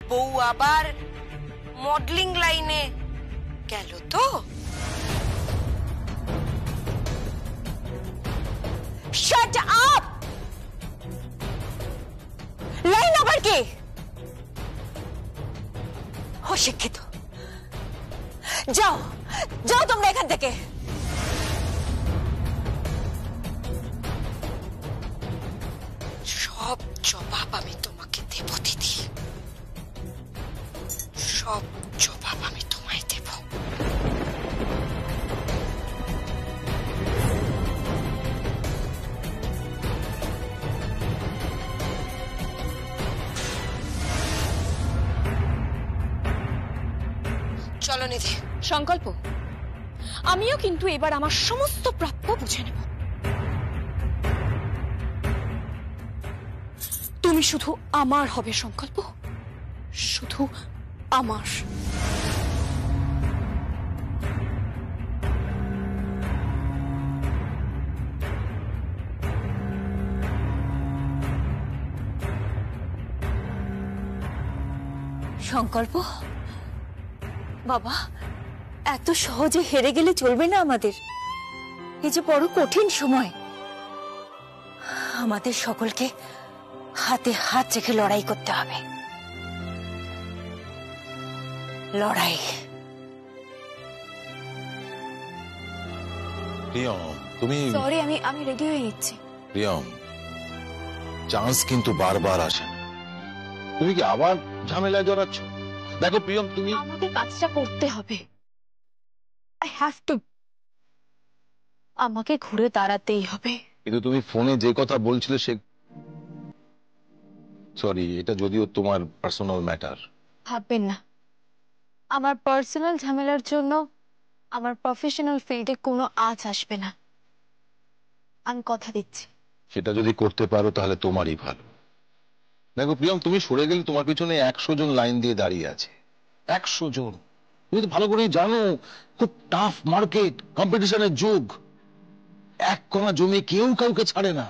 বউ আবার মডেলিং লাইনে গেল তো? Shut up! লাইন আবার কে? অশিক্ষিত। যাও যাও তোমরা এখান থেকে। সব জবাব আমি তোমাকে দেব দিদি, সব জবাব আমি তোমায় দেব। চলো নিধি। সংকল্প, আমিও কিন্তু এবার আমার সমস্ত প্রাপ্য বুঝে নেব। তুমি শুধু আমার হবে সংকল্প, শুধু আমার। সংকল্প বাবা, এত সহজে হেরে গেলে চলবে না আমাদের। এই যে বড় কঠিন সময়, আমাদের সকলকে হাতে হাত রেখে লড়াই করতে হবে। লড়াই। প্রিয়ম, তুমি সরি, আমি রেডি হয়ে নিচ্ছি। প্রিয়ম, চান্স কিন্তু বারবার আসে না। তুমি কি আবার ঝামেলায় জড়াচ্ছ? দেখো প্রিয়ম, তুমি আমাকে কাজটা করতে হবে। I have to. আমাকে ঘুরে দাঁড়াতেই হবে। কিন্তু তুমি ফোনে যে কথা বলছিলে সে, সরি, এটা যদিও তোমার পার্সোনাল ম্যাটার। ভাববেন না, আমার পার্সোনাল ঝামেলার জন্য আমার প্রফেশনাল ফিল্ডে কোনো আঁচ আসবে না। আমি কথা দিচ্ছি। সেটা যদি করতে পারো তাহলে তোমারই ভালো। দেখো প্রিয়ম, তুমি সরে গেলে তোমার পিছনে 100 জন লাইন দিয়ে দাঁড়িয়ে আছে। 100 জন। তুমি তো ভালো করেই জানো খুব টাফ মার্কেট, কম্পিটিশনের যুগ। এক কোণা জমি কেউ কাউকে ছাড়ে না।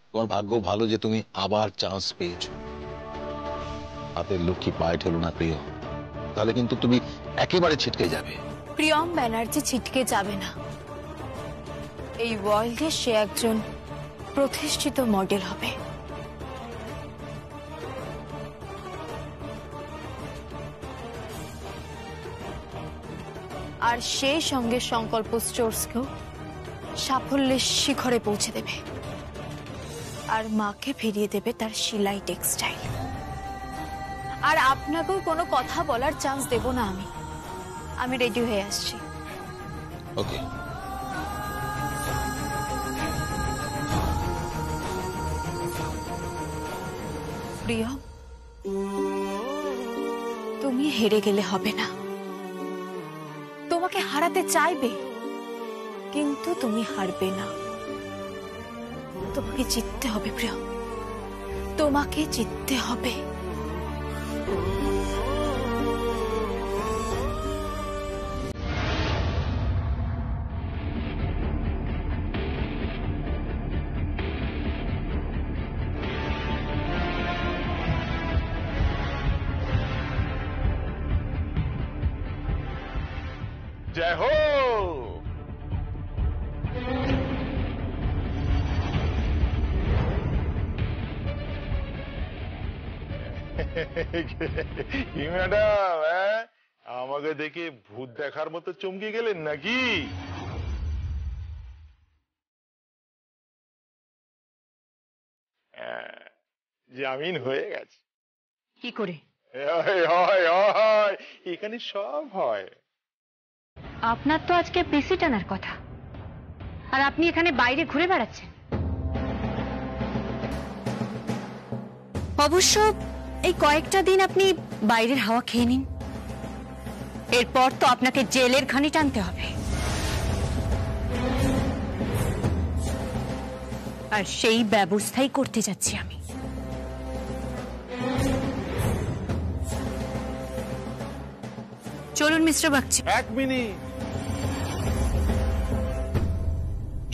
তোমার ভাগ্য ভালো যে তুমি আবার চান্স পেয়েছো। হাতের লক্ষ্মী পায়ে ঠেলো না প্রিয়, তাহলে কিন্তু তুমি একেবারে ছিটকে যাবে। প্রিয়ম ব্যানার্জি ছিটকে যাবে না। এই ওয়ার্ল্ডে সে একজন প্রতিষ্ঠিত মডেল হবে। আর সেই সঙ্গে সংকল্প স্টোরসকেও সাফল্যের শিখরে পৌঁছে দেবে, আর মাকে ফিরিয়ে দেবে তার সেলাই টেক্সটাইল। আর আপনাকেও কোনো কথা বলার চান্স দেব না আমি। আমি রেডি হয়ে আসছি। ওকে। প্রিয়, তুমি হেরে গেলে হবে না। তোমাকে হারাতে চাইবে, কিন্তু তুমি হারবে না। তোমাকে জিততে হবে প্রিয়, তোমাকে জিততে হবে। जय हो। কি ম্যাডাম, আমাকে দেখে ভূত দেখার মতো চমকে গেলেন নাকি? জামিন হয়ে গেছে। কি করে? এখানে সব হয়। আপনার তো আজকে পিসি টানার কথা, আর আপনি এখানে বাইরে ঘুরে বেড়াচ্ছেন। অবশ্য এই কয়েকটা দিন আপনি বাইরের হাওয়া খেয়ে নিন, এরপর তো আপনাকে জেলের ঘানি টানতে হবে। আর সেই ব্যবস্থাই করতে যাচ্ছি আমি। চলুন মিস্টার বাগচি। এক মিনিট,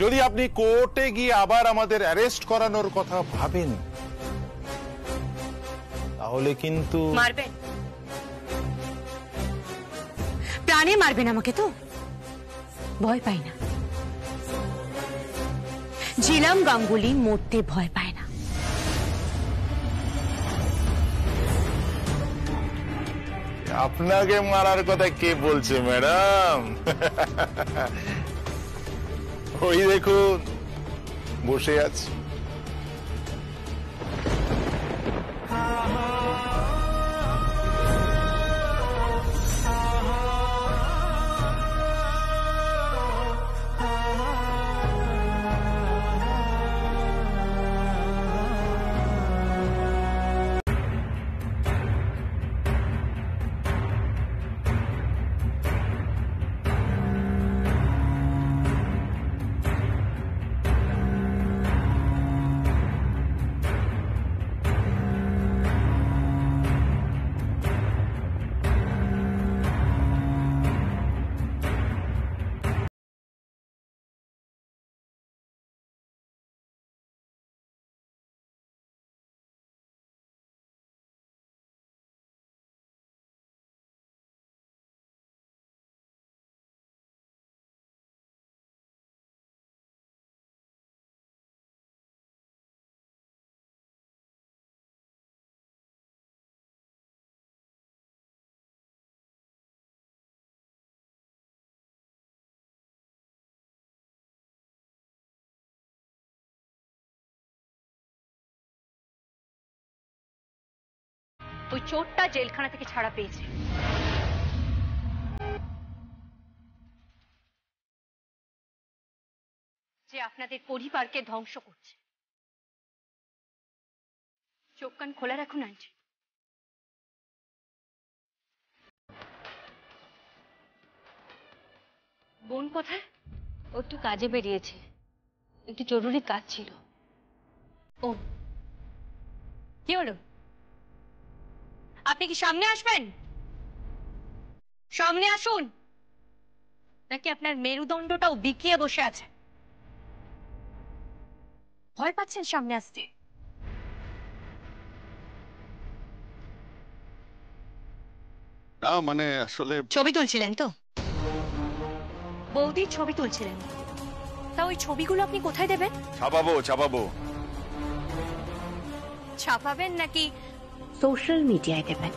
যদি আপনি কোর্টে গিয়ে আবার আমাদের অ্যারেস্ট করানোর কথা ভাবেন, তাহলে কিন্তু মারবেন? প্রাণে মারবেন আমাকে তো? ভয় পাই না। জিলাম গাঙ্গুলি মরতে ভয় পায় না। আপনাকে মারার কথা কে বলছে ম্যাডাম? ওই দেখুন বসে আছে। ওই চোরটা জেলখানা থেকে ছাড়া পেয়েছে। যে আপনাদের পরিবারকে ধ্বংস করছে। চোখ কান খোলা রাখুন আন্টি। বোন কোথায়? ও একটু কাজে বেরিয়েছে, একটু জরুরি কাজ ছিল। ও কি হলো? আপনি কি সামনে আসবেন? সামনে আসুন, নাকি আপনার মেরুদণ্ডটাও বিকিয়ে বসে আছে? ভয় পাচ্ছেন সামনে আসতে? না মানে আসলে ছবি তুলছিলেন তো? বৌদির ছবি তুলছিলেন, তা ওই ছবিগুলো আপনি কোথায় দেবেন? ছাপাবো। ছাপাবেন নাকি সোশ্যাল মিডিয়ায় দেবেন?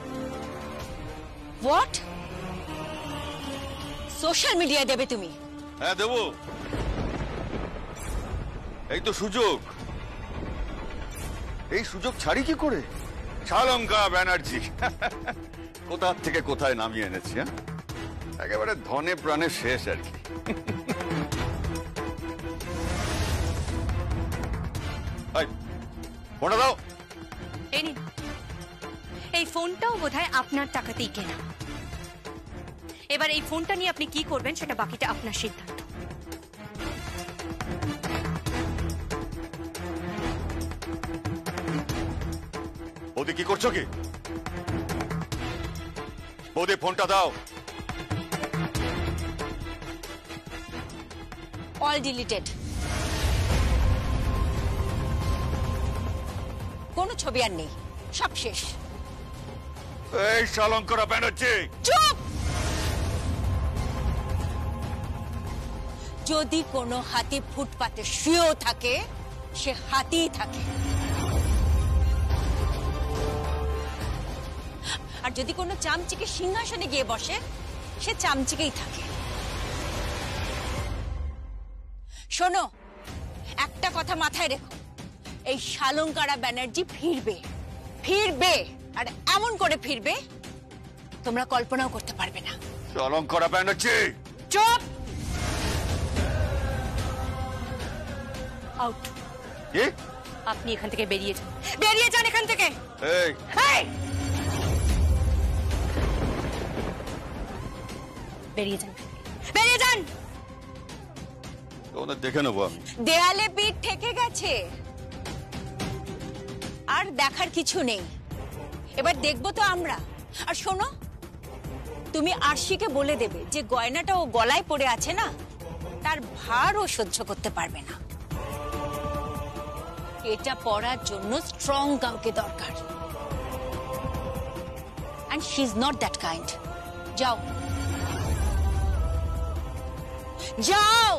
হোয়াট? সোশ্যাল মিডিয়ায় দেবে তুমি? হ্যাঁ দেবো, এই তো সুযোগ। এই সুযোগ ছাড়ি কি করে? শালঙ্কা ব্যানার্জি কোথা থেকে কোথায় নামিয়ে এনেছি, হ্যাঁ একেবারে ধনে প্রাণে শেষ আর কি। ফোনটা দাও। এই নিন, এই ফোনটাও বোধহয় আপনার টাকাতেই কেনা। এবার এই ফোনটা নিয়ে আপনি কি করবেন সেটা বাকিটা আপনার সিদ্ধান্ত। বৌদি কি করছো কি? বৌদি ফোনটা দাও। All deleted. কোনো ছবি আর নেই, সব শেষ। এই শালঙ্করা ব্যানার্জি চুপ! যদি কোনো হাতি ফুটপাতে শুয়েও থাকে, সে হাতিই থাকে। আর যদি কোনো চামচিকে সিংহাসনে গিয়ে বসে, সে চামচিকেই থাকে। শোনো, একটা কথা মাথায় রেখো, এই শালঙ্কারা ব্যানার্জি ফিরবে, আর এমন করে ফিরবে তোমরা কল্পনাও করতে পারবে না। শালঙ্করা ব্যানার্জি চুপ! আউট। কি? আপনি এখান থেকে বেরিয়ে যান এখান থেকে। এই বেরিয়ে যান। ওদের দেখে নেবো আমি। দেয়ালে পিঠ ঠেকে গেছে, আর দেখার কিছু নেই। এবার দেখবো তো আমরা। আর শোনো, তুমি আরশিকে বলে দেবে যে গয়নাটা ও গলায় পড়ে আছে না, তার ভার ও সহ্য করতে পারবে না। এটা পরার জন্য স্ট্রং কাউকে দরকার। and she's not that kind. যাও যাও।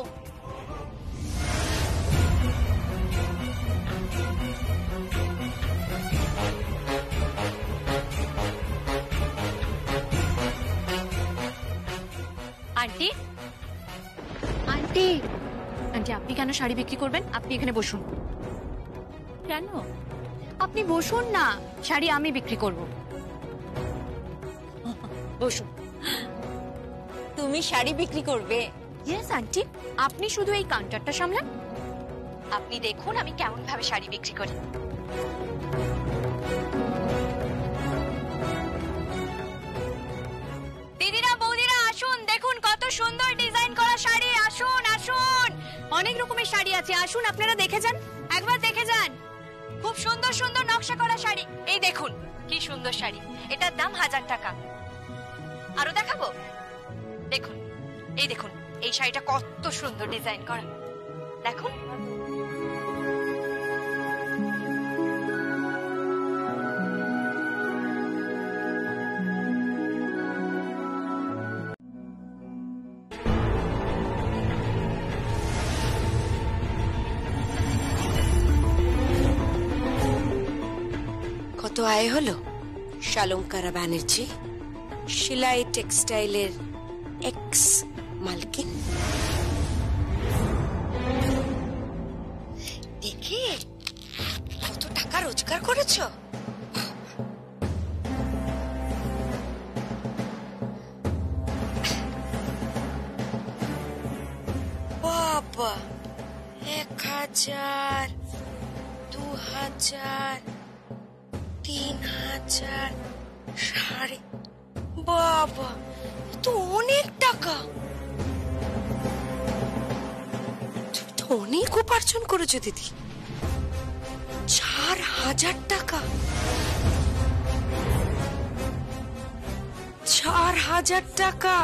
আন্টি আন্টি আন্টি আপনি কেন শাড়ি বিক্রি করবেন? আপনি এখানে বসুন। কেন? আপনি বসুন না, শাড়ি আমি বিক্রি করব। বসুন। তুমি শাড়ি বিক্রি করবে? ইয়েস আন্টি, আপনি শুধু এই কাউন্টারটা সামলান, আপনি দেখুন আমি কেমন ভাবে শাড়ি বিক্রি করি। দিদিরা বৌদিরা আসুন, দেখুন কত সুন্দর ডিজাইন করা শাড়ি। আসুন আসুন, অনেক রকমের শাড়ি আছে, আসুন আপনারা দেখে যান, একবার দেখে যান। খুব সুন্দর সুন্দর নকশা করা শাড়ি, এই দেখুন কি সুন্দর শাড়ি, এটার দাম 1000 টাকা। আরো দেখাবো, দেখুন এই দেখুন এই শাড়িটা কত সুন্দর ডিজাইন করা, দেখুন। কত আয় হলো? শালঙ্কারা ব্যানার্জি, শিলাই টেক্সটাইলের এক্স মালকিন। দেখি কত টাকা রোজগার করেছো। বাবা, 1000, 2000, 3000, 5,500। বাবা, তো অনেক টাকা। তুমি তো অনেক উপার্জন করেছো দিদি। 4000 টাকা। 4000 টাকা।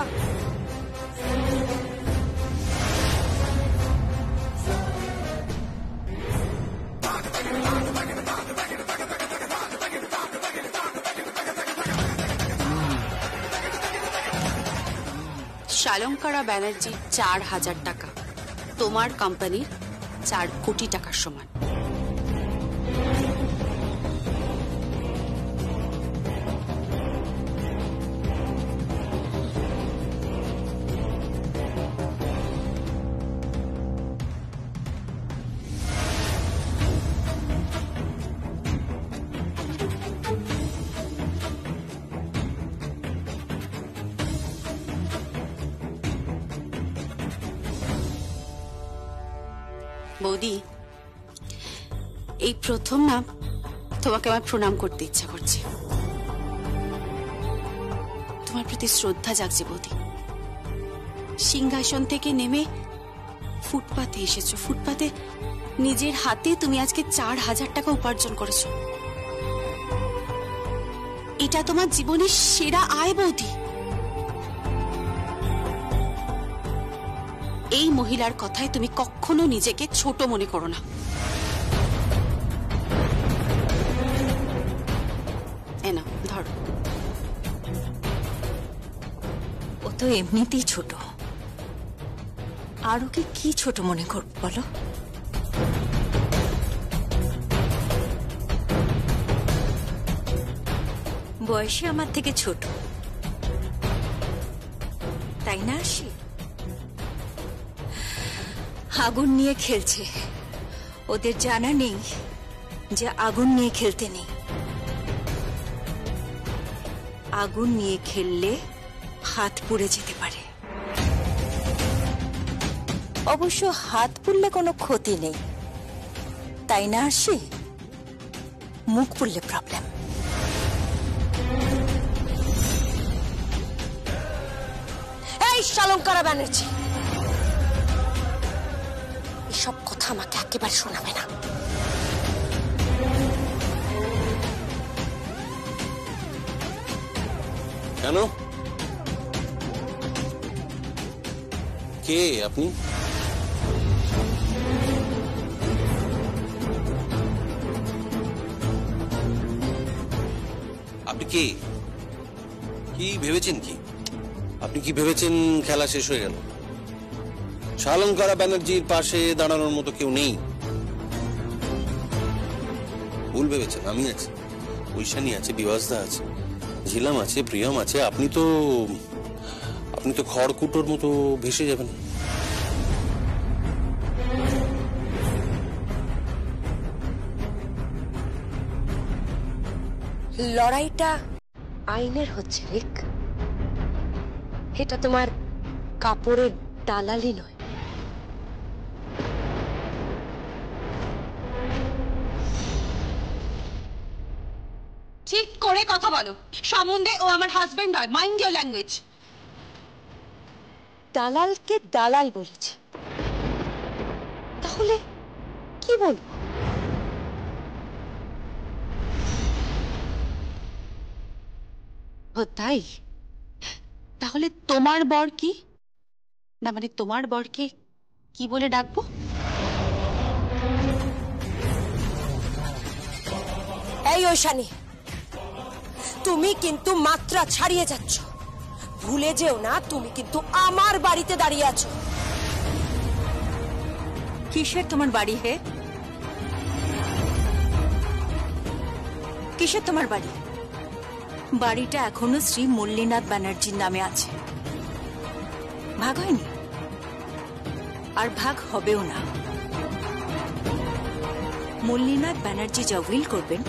শালঙ্কারা ব্যানার্জি 4000 টাকা, তোমার কোম্পানির 4 কোটি টাকার সমান। বৌদি, এই প্রথম না তোমাকে আমার প্রণাম করতে ইচ্ছা করছে। তোমার প্রতি শ্রদ্ধা জাগছে বৌদি। সিংহাসন থেকে নেমে ফুটপাতে এসেছো, ফুটপাতে নিজের হাতে তুমি আজকে 4000 টাকা উপার্জন করেছো। এটা তোমার জীবনের সেরা আয় বৌদি। এই মহিলার কথায় তুমি কখনো নিজেকে ছোট মনে করো না। না ধরো, ও তো এমনিতেই ছোট, আর ওকে কি ছোট মনে করব বলো? বয়সে আমার থেকে ছোট, তাই না? আসি আগুন নিয়ে খেলছে, ওদের জানা নেই যে আগুন নিয়ে খেলতে নেই। আগুন নিয়ে খেললে হাত পুড়ে যেতে পারে। অবশ্য হাত পুড়লে কোনো ক্ষতি নেই, তাই না? আসি মুখ পুড়লে প্রবলেম। এই শালঙ্কারা ব্যানার্জি, এসব কথা আমাকে একেবারে শোনাবে না। কেন? কে আপনি? আপনি কে? কি ভেবেছেন কি? আপনি কি ভেবেছেন খেলা শেষ হয়ে গেল? শালঙ্কারা ব্যানার্জির পাশে দাঁড়ানোর মতো কেউ নেই। ভুল ভেবেছেন। আমি আছি, ঐশানী আছে, বিভাসদা আছে, ঝিলাম আছে, প্রিয়ম আছে। আপনি তো খড়কুটোর মতো ভেসে যাবেন। লড়াইটা আইনের হচ্ছে রিক, এটা তোমার কাপড়ের দালালি নয়। ঠিক করে কথা বলো। সম্বন্ধে ও আমার হাজবেন্ড হয়। Mind your language. দালালকে দালাল বলেছে, তাহলে কি বলবো? ও তাই? তাহলে তোমার বর কি? না মানে তোমার বরকে কি বলে ডাকবো? এই ঐশানী, তুমি কিন্তু মাত্রা ছাড়িয়ে যাচ্ছ। ভুলে যেও না, তুমি কিন্তু আমার বাড়িতে দাঁড়িয়ে আছো। কিসের তোমার বাড়ি হে? কিসের তোমার বাড়ি? বাড়িটা এখনো শ্রী মল্লিনাথ ব্যানার্জির নামে আছে, ভাগ হয়নি আর ভাগ হবেও না। মল্লিনাথ ব্যানার্জি যা উইল করবেন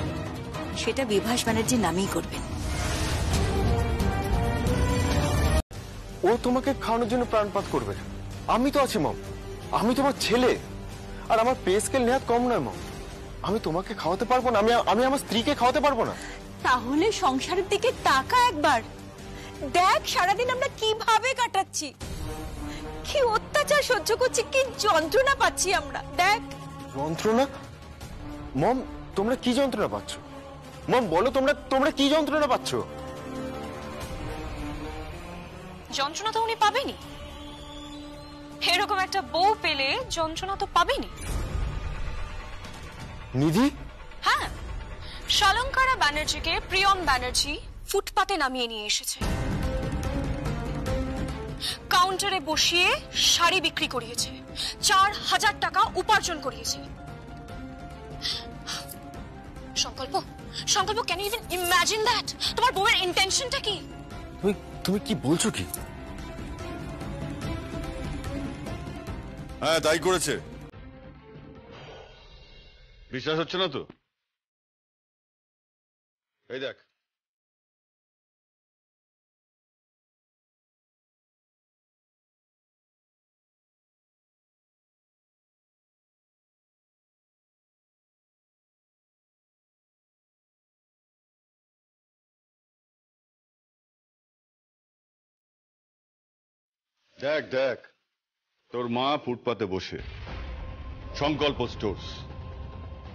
সেটা বিভাস ব্যানার্জির নামেই করবেন। ও তোমাকে খাওয়ানোর জন্য প্রাণপাত করবে। আমি তো আছি মম, আমি তোমার ছেলে, আর আমার পে স্কেল নেহাত কম নয় মম। আমি তোমাকে খাওয়াতে পারবো না, আমি আমার স্ত্রীকে খাওয়াতে পারবো না। তাহলে সংসারের দিকে তাকা একবার, দেখ সারাদিন আমরা কিভাবে কাটাচ্ছি, কি অত্যাচার সহ্য করছি, কি যন্ত্রণা পাচ্ছি আমরা। দেখ। যন্ত্রণা? মম, তোমরা কি যন্ত্রণা পাচ্ছ? মম বলো, তোমরা কি যন্ত্রণা পাচ্ছ? যন্ত্রণা তো উনি পাবেনি, এরকম একটা বউ পেলে যন্ত্রণা তো পাবেনি। নিধি? হ্যাঁ, শালঙ্কারা ব্যানার্জিকে প্রিয়ম ব্যানার্জি ফুটপাতে নামিয়ে নিয়ে এসেছে, কাউন্টারে বসিয়ে শাড়ি বিক্রি করিয়েছে, 4000 টাকা উপার্জন করিয়েছে। সংকল্প, can you even imagine that? তোমার বউয়ের ইন্টেনশনটা কি? তুমি কি বলছো কি? হ্যাঁ তাই করেছে। বিশ্বাস হচ্ছে না তো? এই দেখ, দেখ দেখ, তোর মা ফুটপাতে বসে সংকল্প স্টোর্স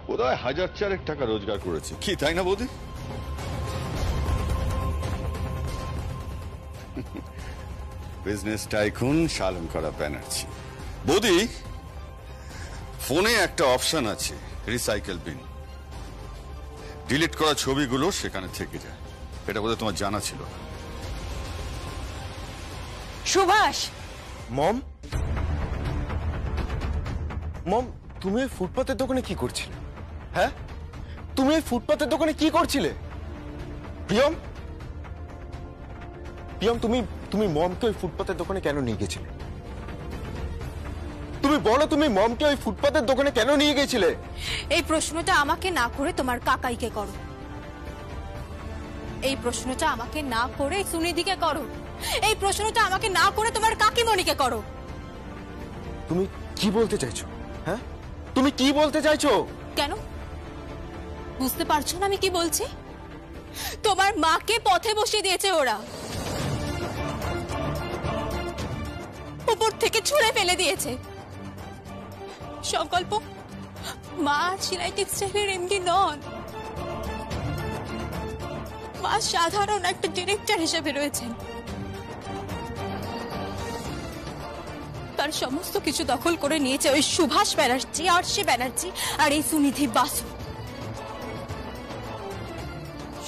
বোধহয় 1000 টাকা রোজগার করেছে, কি তাই না বৌদি? বিজনেস টাইকুন শালঙ্কারা ব্যানার্জি। বৌদি, ফোনে একটা অপশন আছে রিসাইকেল বিন, ডিলিট করা ছবিগুলো সেখানে থেকে যায়। এটা বোধহয় তোমার জানা ছিল না। সুভাষ। মম, তুমি এই ফুটপাতের দোকানে কি করছিলে? হ্যাঁ, তুমি এই ফুটপাতের দোকানে কি করছিলে? প্রিয়ম, তুমি মমকে ওই ফুটপাতের দোকানে কেন নিয়ে গেছিলে? তুমি বলো, তুমি মমকে ওই ফুটপাতের দোকানে কেন নিয়ে গেছিলে? এই প্রশ্নটা আমাকে না করে তোমার কাকাইকে করো। এই প্রশ্নটা আমাকে না করে সুনিধিকে করো। এই প্রশ্নটা আমাকে না করে তোমার কাকিমণিকে করো। তুমি কি বলতে চাইছো? হ্যাঁ, তুমি কি বলতে চাইছো? কেন বুঝতে পারছো না আমি কি বলছি? তোমার মাকে পথে বসিয়ে দিয়েছে ওরা, উপর থেকে ছুঁড়ে ফেলে দিয়েছে। সংকল্প, মা সেলাই টেক্সটাইলের এমডি নন, মা সাধারণ একটা ডিরেক্টর হিসেবে রয়েছেন। তার সমস্ত কিছু দখল করে নিয়েছে ওই সুভাষ ব্যানার্জি, আরশি ব্যানার্জি আর এই সুনিধি বাসু।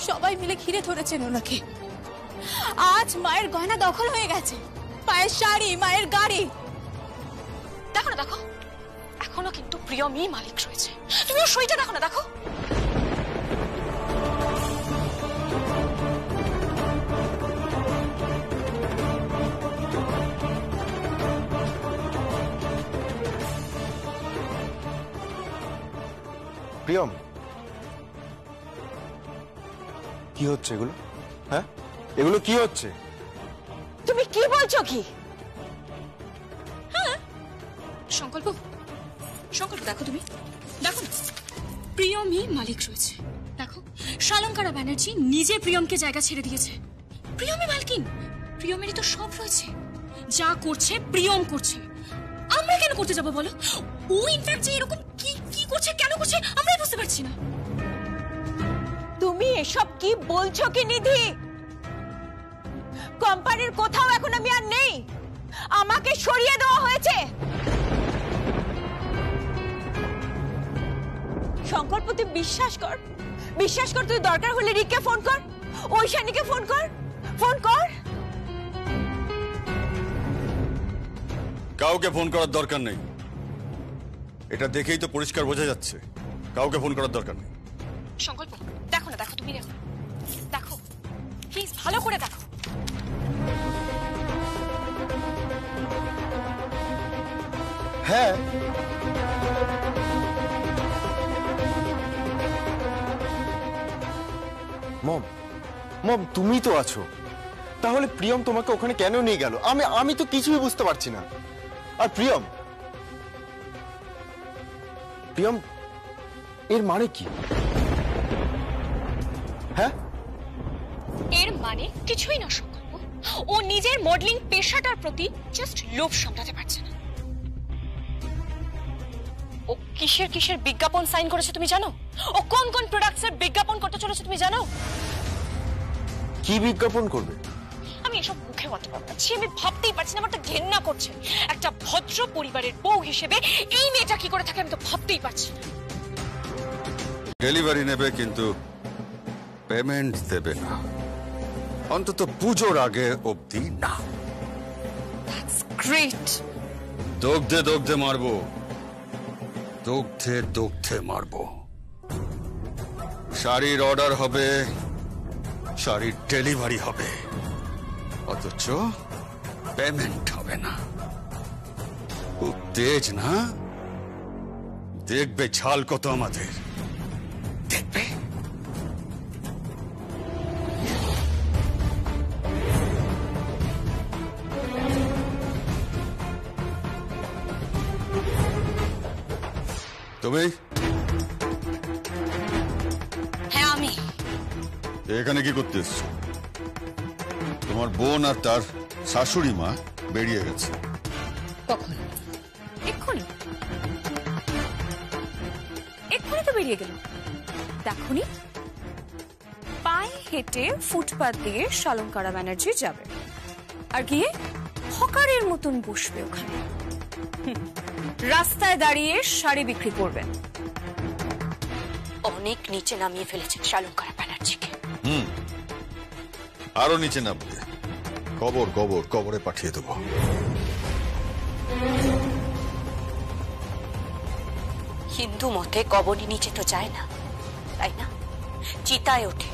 সবাই মিলে ঘিরে ধরেছেন ওনাকে, আজ মায়ের গয়না দখল হয়ে গেছে, মায়ের শাড়ি, মায়ের গাড়ি। দেখো না, দেখো এখনো কিন্তু প্রিয়মই মালিক রয়েছে। তুমি ওর সইটা দেখো না, দেখো। প্রিয়ম, কি হচ্ছে এগুলো? হ্যাঁ, এগুলো কি হচ্ছে? তুমি কি বলছো কি? সংকল্প, সংকল্প দেখো, তুমি দেখো না, প্রিয়মই মালিক রয়েছে। দেখো শালঙ্কারা ব্যানার্জি নিজে প্রিয়মকে জায়গা ছেড়ে দিয়েছে। প্রিয়মই মালকিন, প্রিয়মেরই তো সব রয়েছে। যা করছে প্রিয়ম করছে, আমরা কেন করতে যাবো বলো? ও ইনফ্যাক্ট যে এরকম কি কি করছে, কেন করছে, আমরাই বুঝতে পারছি না। তুমি এসব কি বলছো কি নিধি? কোম্পানির কোথাও এখন আমি আর নেই, আমাকে সরিয়ে দেওয়া হয়েছে। সংকল্প, তুই বিশ্বাস কর, বিশ্বাস কর। তুই দরকার হলে রিককে ফোন কর, ঐশানীকে ফোন কর, ফোন কর। কাউকে ফোন করার দরকার নেই, এটা দেখেই তো পরিষ্কার বোঝা যাচ্ছে কাউকে ফোন করার দরকার নেই। সংকল্প দেখো না, দেখো, তুমি দেখো, দেখো প্লিজ ভালো করে দেখো। হ্যাঁ, মম, মম তুমি তো আছো, তাহলে প্রিয়ম তোমাকে ওখানে কেন নিয়ে গেল? আমি তো কিছুই বুঝতে পারছি না। আর প্রিয়ম, প্রিয়ম এর মানে কি? হ্যাঁ, এর মানে কিছুই না সংকল্প। ও নিজের মডেলিং পেশাটার প্রতি জাস্ট লোভ সামলাতে পারছে না। ও কিসের কিসের বিজ্ঞাপন সাইন করেছে তুমি জানো? ও কোন কোন প্রোডাক্টসের বিজ্ঞাপন করতে চলেছে তুমি জানো? কি বিজ্ঞাপন করবে? আমি এসব মুখে বলতে পারছি, আমি ভাবতেই পারছি না, আমার তো ঘেন্না করছে। একটা ভদ্র পরিবারের বউ হিসেবে এই মেয়েটা কি করে থাকে আমি তো ভাবতেই পারছি না। ডেলিভারি নেবে কিন্তু পেমেন্ট দেবে না, অন্তত পুজোর আগে অবধি না। That's great. দগ্ধে দগ্ধে মারবো, দগ্ধে দগ্ধে মারবো। শাড়ির অর্ডার হবে, শাড়ির ডেলিভারি হবে, অথচ পেমেন্ট হবে না। খুব তেজ না? দেখবে ছাল কত আমাদের, দেখবে। তুমি? হ্যাঁ আমি। এখানে কি করতে এসছো? তোমার বোন আর তার শাশুড়ি মা বেরিয়ে গেছে। কখন? এক্ষুনি, এক্ষুনি তো বেরিয়ে গেল। দেখুনি, পায়ে হেঁটে ফুটপাত দিয়ে শালঙ্কারা ব্যানার্জি যাবে, আর গিয়ে হকারের মতন বসবে ওখানে। রাস্তায় দাঁড়িয়ে শাড়ি বিক্রি করবেন। অনেক নিচে নামিয়ে ফেলেছেন শালঙ্কারা ব্যানার্জিকে। আরো নিচে নামবে, কবর কবর কবরে পাঠিয়ে দেবো। হিন্দু মতে কবরই নিচে তো যায় না, তাই না? চিতায় ওঠে।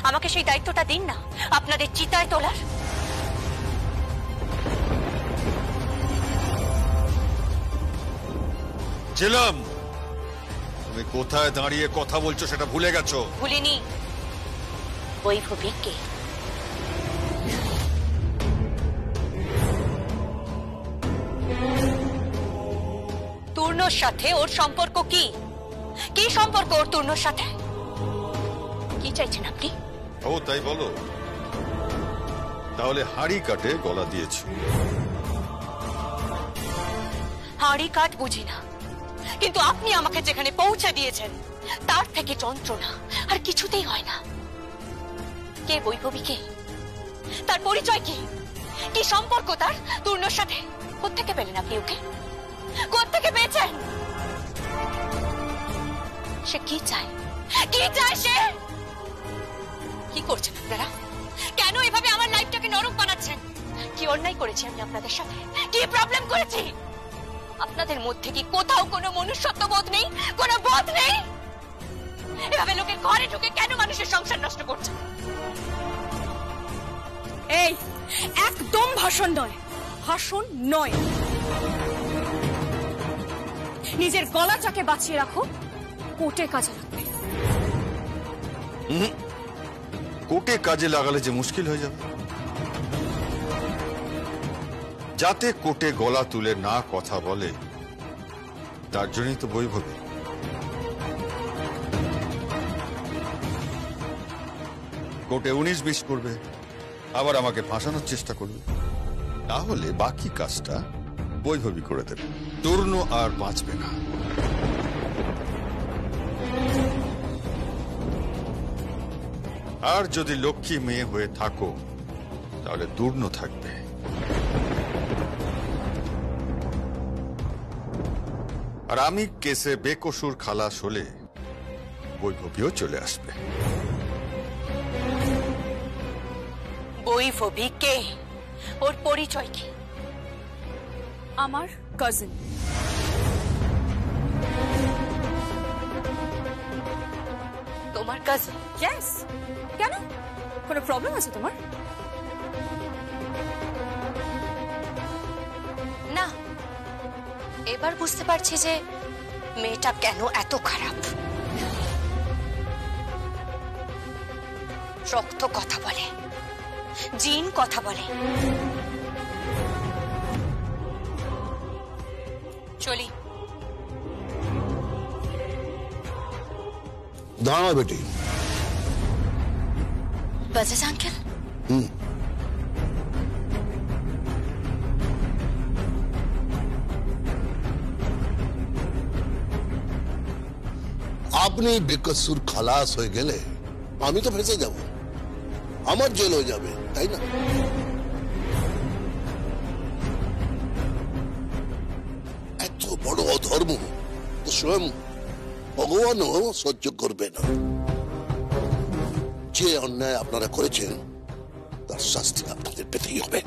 আমাকে সেই দায়িত্বটা দিন না, আপনাদের চিতায় তোলার। ছিলাম, তুমি কোথায় দাঁড়িয়ে কথা বলছো সেটা ভুলে গেছো? ভুলিনি। বৈভবীকে তূর্ণর সাথে ওর সম্পর্ক কি? কি সম্পর্ক ওর তূর্ণর সাথে? কি চাইছেন আপনি? ও তাই বলো, তাহলে হাড়ি কাটে গলা দিয়েছো। হাড়ি কাট বুঝি না, কিন্তু আপনি আমাকে যেখানে পৌঁছে দিয়েছেন তার থেকে যন্ত্রণা আর কিছুতেই হয় না। কে বৈভবী? কে? তার পরিচয় কি? কি সম্পর্ক তার তূর্ণর সাথে? কোত্থেকে পেলেন আপনি ওকে? কোত্থেকে পেয়েছেন? সে কি চায়? কি চায় সে? কি করছেন আপনারা? কেন এভাবে আমার লাইফটাকে নরক বানাচ্ছেন? কি অন্যায় করেছি আমি আপনাদের সাথে? কি প্রবলেম করেছি? আপনাদের মধ্যে কি কোথাও কোনো মনুষ্যত্ব বোধ নেই, কোনো বোধ নেই? এভাবে লোকের ঘরে ঢুকে কেন মানুষের সংসার নষ্ট করছে? এই একদম ভাষণ নয়, ভাষণ নয়। নিজের গলাটাকে বাঁচিয়ে রাখো, কোর্টে কাজে লাগবে। কোর্টে কাজে লাগালে যে মুশকিল হয়ে যাবে। যাতে কোর্টে গলা তুলে না কথা বলে, তার জন্যই তো বৈভবী। কোর্টে 19-20 করবে, আবার আমাকে ফাঁসানোর চেষ্টা করবে, তাহলে বাকি কাজটা বৈভবী করে দেবে। তরুণ আর বাঁচবে না। আর যদি লক্ষ্মী মেয়ে হয়ে থাকো, তাহলে দূর্ণ থাকবে। আর আমি কেসে বেকসুর খালাস হলে বৈভবীও চলে আসবে। বৈভবী কে? ওর পরিচয় কি? আমার কাজিন। তোমার কাজিন? ইয়েস। কেন, কোনো প্রবলেম আছে তোমার? না, এবার বুঝতে পারছি যে মেয়েটা কেন এত খারাপ। রক্ত কথা বলে, জিন কথা বলে। চলি। দাঁড়া বেটি। বাজাজ আঙ্কেল, আপনি বেকসুর খালাস হয়ে গেলে আমি তো ফেঁসে যাব, আমার জেল হয়ে যাবে, তাই না? এত বড় অধর্ম তো স্বয়ং ভগবানও সহ্য করবে না। যে অন্যায় আপনারা করেছেন তার শাস্তি আপনাদের পেতেই হবে।